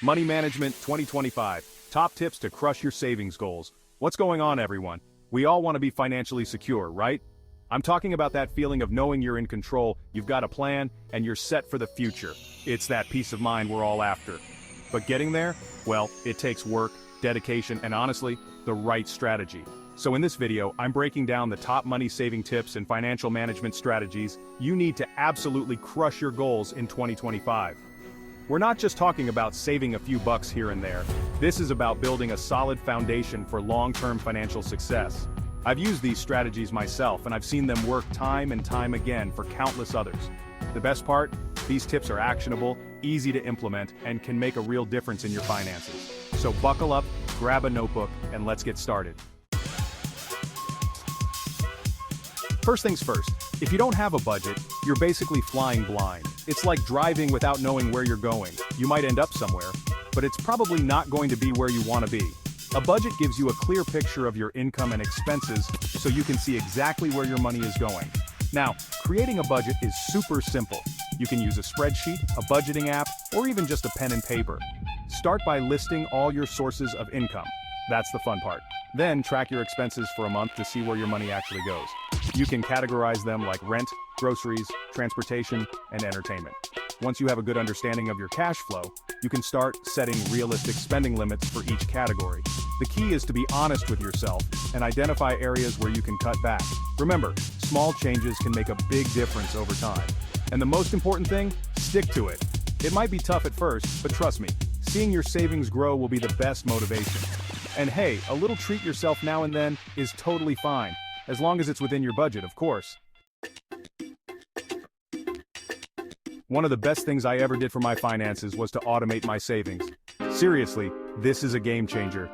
Money Management 2025, top tips to crush your savings goals. What's going on, everyone? We all want to be financially secure, right? I'm talking about that feeling of knowing you're in control, you've got a plan, and you're set for the future. It's that peace of mind we're all after. But getting there? Well, it takes work, dedication, and honestly, the right strategy. So in this video, I'm breaking down the top money-saving tips and financial management strategies you need to absolutely crush your goals in 2025. We're not just talking about saving a few bucks here and there. This is about building a solid foundation for long-term financial success. I've used these strategies myself, and I've seen them work time and time again for countless others. The best part? These tips are actionable, easy to implement, and can make a real difference in your finances. So buckle up, grab a notebook, and let's get started. First things first, if you don't have a budget, you're basically flying blind. It's like driving without knowing where you're going. You might end up somewhere, but it's probably not going to be where you want to be. A budget gives you a clear picture of your income and expenses so you can see exactly where your money is going. Now, creating a budget is super simple. You can use a spreadsheet, a budgeting app, or even just a pen and paper. Start by listing all your sources of income. That's the fun part. Then track your expenses for a month to see where your money actually goes. You can categorize them like rent, groceries, transportation, and entertainment. Once you have a good understanding of your cash flow, you can start setting realistic spending limits for each category. The key is to be honest with yourself and identify areas where you can cut back. Remember, small changes can make a big difference over time. And the most important thing, stick to it. It might be tough at first, but trust me, seeing your savings grow will be the best motivation. And hey, a little treat yourself now and then is totally fine, as long as it's within your budget, of course. One of the best things I ever did for my finances was to automate my savings. Seriously, this is a game changer.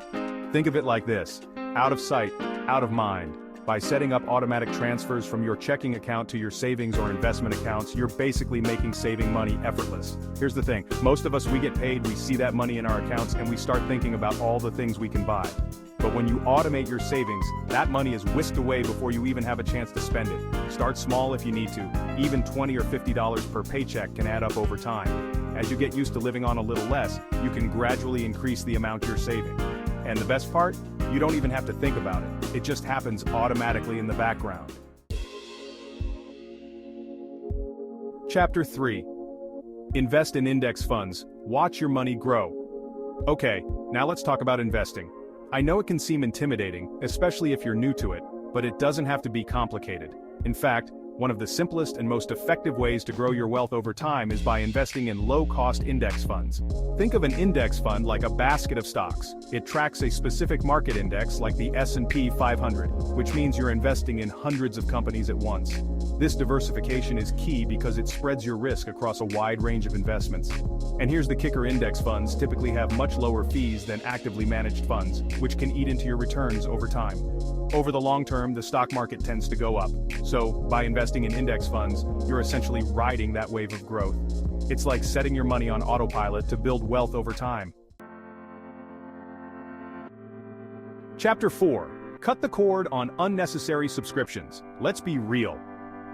Think of it like this: out of sight, out of mind. By setting up automatic transfers from your checking account to your savings or investment accounts, you're basically making saving money effortless. Here's the thing, most of us, we get paid, we see that money in our accounts, and we start thinking about all the things we can buy. But when you automate your savings, that money is whisked away before you even have a chance to spend it. Start small if you need to. Even $20 or $50 per paycheck can add up over time. As you get used to living on a little less, you can gradually increase the amount you're saving. And the best part? You don't even have to think about it. It just happens automatically in the background. Chapter 3. Invest in index funds. Watch your money grow. Okay, now let's talk about investing. I know it can seem intimidating, especially if you're new to it, but it doesn't have to be complicated. In fact, one of the simplest and most effective ways to grow your wealth over time is by investing in low-cost index funds. Think of an index fund like a basket of stocks. It tracks a specific market index like the S&P 500, which means you're investing in hundreds of companies at once. This diversification is key because it spreads your risk across a wide range of investments. And here's the kicker: index funds typically have much lower fees than actively managed funds, which can eat into your returns over time. Over the long term, the stock market tends to go up. So, by investing in index funds, you're essentially riding that wave of growth. It's like setting your money on autopilot to build wealth over time. Chapter 4. Cut the cord on unnecessary subscriptions. Let's be real.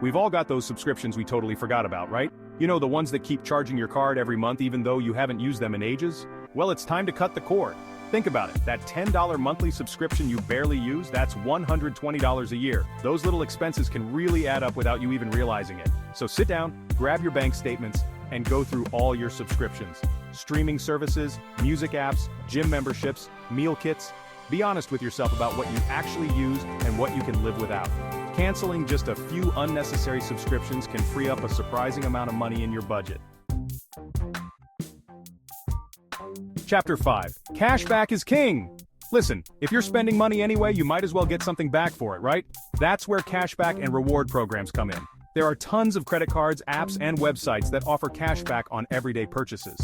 We've all got those subscriptions we totally forgot about, right? You know, the ones that keep charging your card every month even though you haven't used them in ages? Well, it's time to cut the cord. Think about it, that $10 monthly subscription you barely use, that's $120 a year. Those little expenses can really add up without you even realizing it. So sit down, grab your bank statements, and go through all your subscriptions. Streaming services, music apps, gym memberships, meal kits. Be honest with yourself about what you actually use and what you can live without. Canceling just a few unnecessary subscriptions can free up a surprising amount of money in your budget. Chapter 5. Cashback is king! Listen, if you're spending money anyway, you might as well get something back for it, right? That's where cashback and reward programs come in. There are tons of credit cards, apps, and websites that offer cashback on everyday purchases.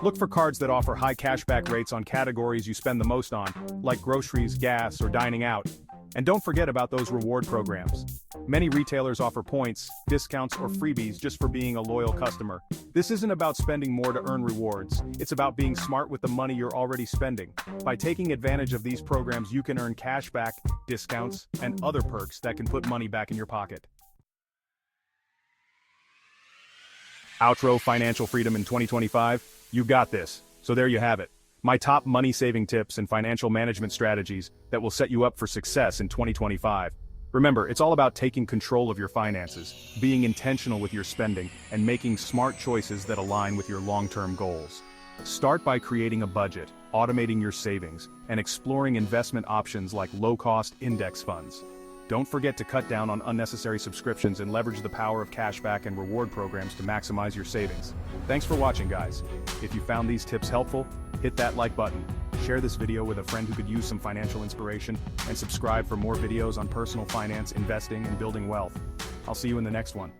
Look for cards that offer high cashback rates on categories you spend the most on, like groceries, gas, or dining out. And don't forget about those reward programs. Many retailers offer points, discounts, or freebies just for being a loyal customer. This isn't about spending more to earn rewards, it's about being smart with the money you're already spending. By taking advantage of these programs, you can earn cashback, discounts, and other perks that can put money back in your pocket. Outro: financial freedom in 2025? You got this. So there you have it. My top money-saving tips and financial management strategies that will set you up for success in 2025. Remember, it's all about taking control of your finances, being intentional with your spending, and making smart choices that align with your long-term goals. Start by creating a budget, automating your savings, and exploring investment options like low-cost index funds. Don't forget to cut down on unnecessary subscriptions and leverage the power of cashback and reward programs to maximize your savings. Thanks for watching, guys. If you found these tips helpful, hit that like button, share this video with a friend who could use some financial inspiration, and subscribe for more videos on personal finance, investing, and building wealth. I'll see you in the next one.